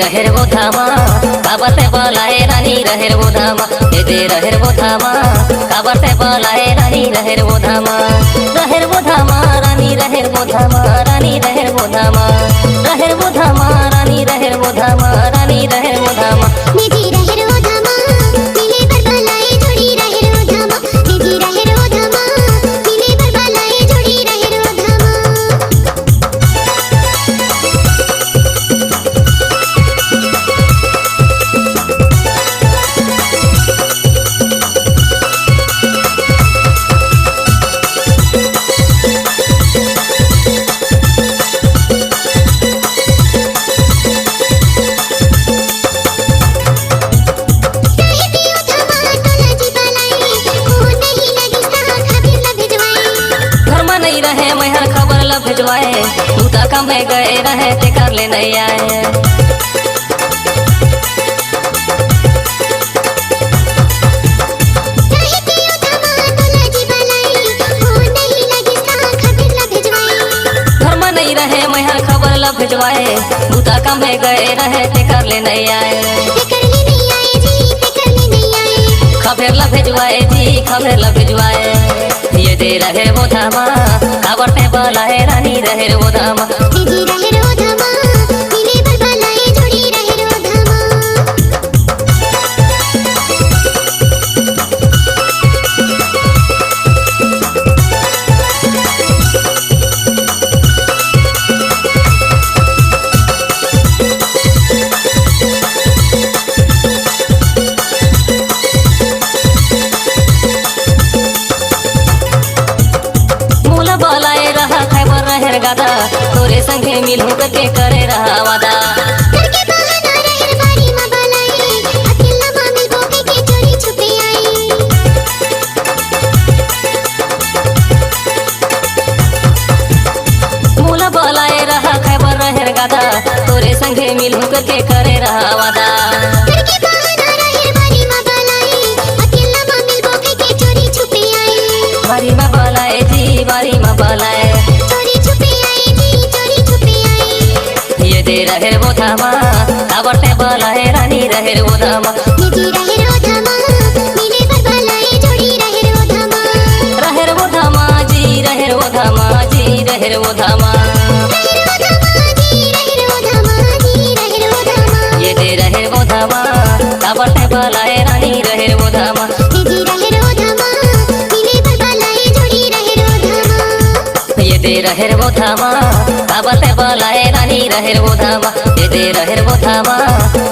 रहेर वो धामा काबरते बलाए रानी रहेर वो धामा दे रहेर वो धामा काबरते बलाए रानी रहेर वो धामा रानी रहेर वो धामा रानी रहेर वो धामा रानी रहेर वो धामा रानी रहेर वो धामा निजी रहेर वो धामा मिले पर बलाए जोड़ी रहेर वो धामा निजी रहेर वो धामा मिले पर बलाए जोड़ी रहेर वो धामा भिजवाए तू तो कम में गए रहे ते कर ले नहीं आए घर में नहीं रहे मैं खबर ला भिजवाए तू तो कम में गए रहे ते कर ले नहीं आए खबर ला भिजवाए जी खबर ला भिजवाए ये दे रहे वो धामा काबर ते बलाए रानी रहेर वो धामा निजी रहेर वो धामा मिले पर बलाए जोड़ी रहेर वो धामा गादा तोरे संगे मिलू करके करे रहा वादा करके बहाना रहेर बारी में बलाए अकेला मामी बोके के चोरी छुपे आई मूला बलाए रहा खैबर रहेर गादा तोरे संगे मिलू करके करे रहा वादा करके बहाना रहेर बारी में बलाए अकेला मामी बोके के चोरी छुपे आई बारी में बलाए जी बारी में बलाए दे रहेर वो धामा काबरते बलाए रानी रहेर वो धामा निजी रहेर वो धामा मिले पर बलाए जोड़ी रहेर वो धामा जी रहेर वो धामा जी रहेर वो धामा ये दे रहेर वो धामा काबरते बलाए रानी रहेर वो धामा निजी रहेर वो धामा मिले पर बलाए जोड़ी रहेर वो धामा ये दे रहेर वो धामा काबरते बलाए रानी रहेर वो धामा ये दे रहेर वो धामा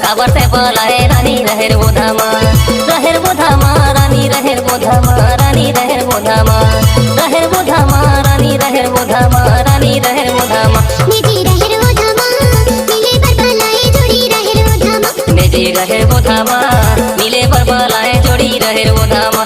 काबरते बलाए रानी रहेर वो धामा रानी रहेर वो धामा रानी रहेर वो धामा रानी रहेर वो धामा रानी रहेर वो धामा निजी रहेर वो धामा मिले पर बलाए जोड़ी रहेर वो धामा निजी रहेर वो धामा मिले पर बलाए जोड़ी रहेर वो धामा।